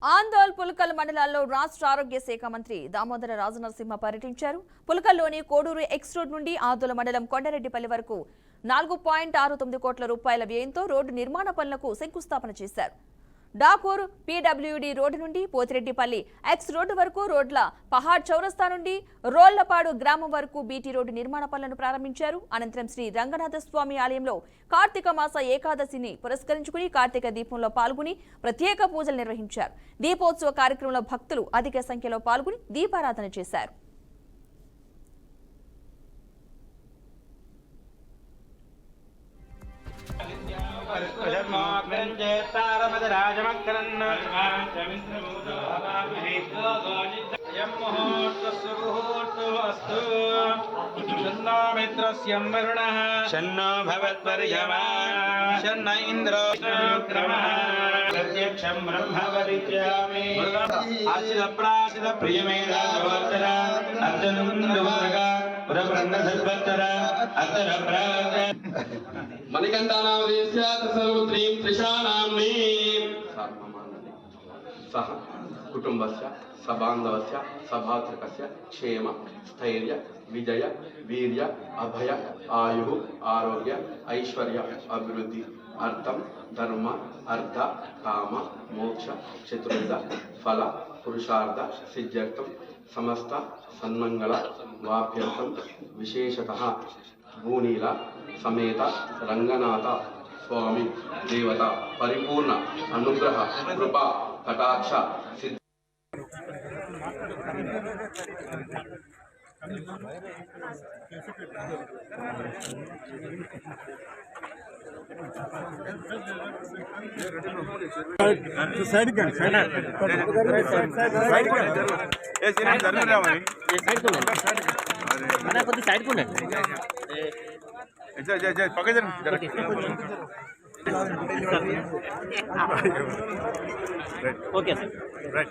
ఆందోళ్ పులకల్ మండలాల్లో రాష్ట్ర ఆరోగ్య శాఖ మంత్రి దామోదర రాజనరసింహ పర్యటించారు. పులకల్లోని కోడూరు ఎక్స్ రోడ్ నుండి ఆందోళ మండలం కొండరెడ్డిపల్లి వరకు 4.69 కోట్ల రూపాయల వ్యయంతో రోడ్డు నిర్మాణ పనులకు శంకుస్థాపన చేశారు. డాకూర్ పీడబ్ల్యూడీ రోడ్డు నుండి పోతిరెడ్డిపల్లి ఎక్స్ రోడ్డు వరకు రోడ్ల పహాడ్ చౌరస్తా నుండి రోళ్లపాడు గ్రామం వరకు బీటీ రోడ్డు నిర్మాణ పనులను ప్రారంభించారు. అనంతరం శ్రీ రంగనాథ స్వామి ఆలయంలో కార్తీక మాస ఏకాదశిని పురస్కరించుకుని కార్తీక దీపంలో పాల్గొని ప్రత్యేక పూజలు నిర్వహించారు. దీపోత్సవ కార్యక్రమంలో భక్తులు అధిక సంఖ్యలో పాల్గొని దీపారాధన చేశారు. शन्नो भवत्वर्यमा शन्न इन्द्रो प्रत्यक्षं ब्रह्म वदिष्यामि आशिष प्राशिष प्रियमेधावर्तर अर्जुनन्दवर्ग पुरब्रह्म सद्वत्तर अतर प्राग मणिकण्ठानामदेस्य सर्वत्रीं त्रिशानाम्नि सह कुटुम्बस्य सबान्धवस्य सभातृकस्य क्षेम स्थैर्य विजय वीर्य अभय आयु आरोग्य ऐश्वर्य अभिवृद्धि अर्थम धर्म अर्थ काम मोक्ष चतुर्विध फल पुरुषार्थ सिद्ध्यर्थम समस्त सन्मंगल वाप्यर्थम विशेषतः भूनील समेत रंगनाथ स्वामी देवता परिपूर्ण अनुग्रह कृपा कटाक्ष सिद्ध साइड कर साइड ये सीन जरूर राవాలి ये साइड को ना कोई साइड को ना जय जय जय पकड़ जरा ओके सर राइट